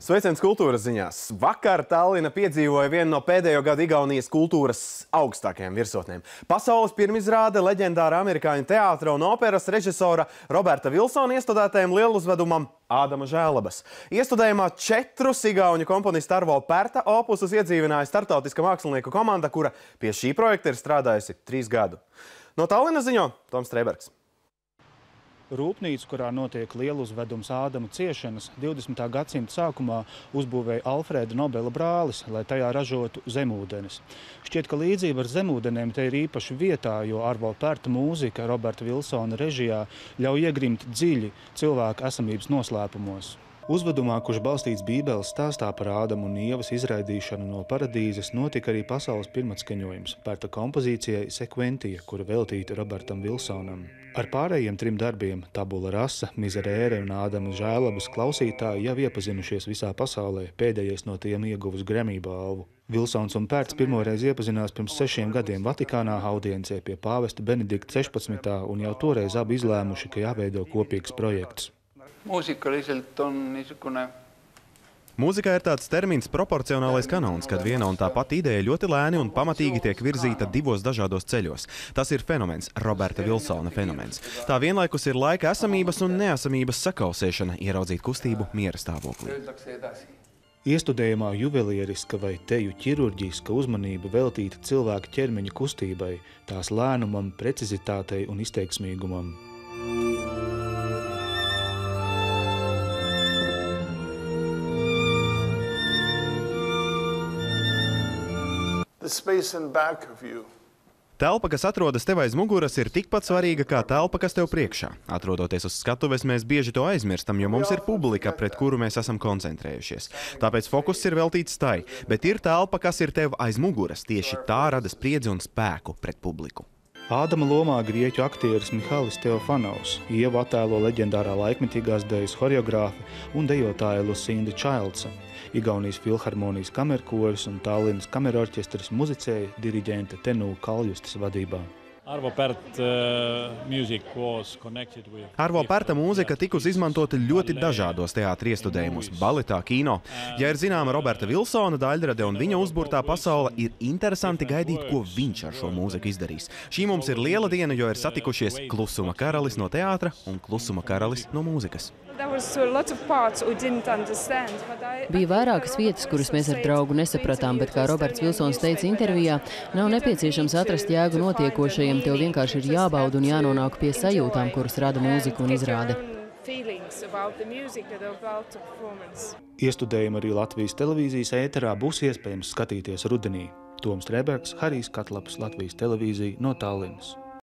Sveiciens kultūras ziņās. Vakar Tallinna piedzīvoja vienu no pēdējo gadu Igaunijas kultūras augstākajiem virsotnēm. Pasaules pirmizrāde leģendāra amerikāņu teātra un operas režisora Roberta Vilsona iestudētajam lieluzvedumam Ādama Žēlabas. Iestudējumā 4 igauņu komponistu Arvo Pērta opusus iedzīvināja startautiska mākslinieku komanda, kura pie šī projekta ir strādājusi 3 gadu. No Tallinnas ziņo Toms Streibergs. Rūpnīcu, kurā notiek lieluzvedums Ādama ciešanas, 20. gadsimta sākumā uzbūvēja Alfrēda Nobela brālis, lai tajā ražotu zemūdenes. Šķiet, ka līdzība ar zemūdenēm te ir īpaši vietā, jo Arvo Pērta mūzika Roberta Vilsona režijā ļauj iegrimt dziļi cilvēka esamības noslēpumos. Uzvedumā, kurš balstīts Bībeles stāstā par Ādama un Ievas izraidīšanu no paradīzes, notika arī pasaules pirmatskaņojums Pērta kompozīcijai Sekventija, kura veltīta Robertam Vilsonam. Ar pārējiem 3 darbiem – Tabula rasa, Miserere un Ādama Žēlabas klausītāji jau iepazinušies visā pasaulē, pēdējais no tiem ieguvis Grammy balvu. Vilsons un Pērts pirmoreiz iepazinās pirms 6 gadiem Vatikānā audiencē pie pāvesta Benedikta 16. un jau toreiz abi izlēmuši, ka jāveido kopīgs projekts. Muusikaliselt on niisugune. Mūzikā ir tāds termins proporcionālais kanons, kad viena un tā pati ideja ļoti lēni un pamatīgi tiek virzīta 2 dažādos ceļos. Tas ir fenomens, Roberta Vilsona fenomens. Tā vienlaikus ir laika esamības un neesamības sakausēšana, ieraudzīt kustību miera stāvoklī. Iestudējumā juvelieriska vai teju ķirurģiska uzmanība veltīta cilvēka ķermeņa kustībai, tās lēnumam, precizitātei un izteiksmīgumam. Telpa, kas atrodas tev aiz muguras, ir tikpat svarīga kā telpa, kas tev priekšā. Atrodoties uz skatuves, mēs bieži to aizmirstam, jo mums ir publika, pret kuru mēs esam koncentrējušies. Tāpēc fokus ir veltīts tai, bet ir telpa, kas ir tev aiz muguras. Tieši tā rada spriedzi un spēku pret publiku. Ādama lomā grieķu aktieris Mihalis Teofanovs, Ievu attēlo leģendārā laikmetīgās dejas horeogrāfe un dejotāja Lucinda Childsa. Igaunijas filharmonijas kamerkoris un Tallinnas kamerorķestris muzicēja diriģente Tenu Kaljustas vadībā. Arvo Pērta mūzika tikusi izmantota ļoti dažādos teātra iestudējumus, baletā, kino. Ja ir zināma Roberta Vilsona daļrade un viņa uzburtā pasaule, ir interesanti gaidīt, ko viņš ar šo mūziku izdarīs. Šī mums ir liela diena, jo ir satikušies Klusuma karalis no teātra un Klusuma karalis no mūzikas. Bija vairākas vietas, kuras mēs ar draugu nesapratām, bet, kā Roberts Vilsons teica intervijā, nav nepieciešams atrast jēgu notiekošajiem, tev vienkārši ir jābauda un jānonāk pie sajūtām, kuras rada mūzika un izrāde. Iestudējumu arī Latvijas televīzijas ēterā būs iespējams skatīties rudenī. Toms Streibergs, Harijs Katlaps, Latvijas televīzija no Tallinnas.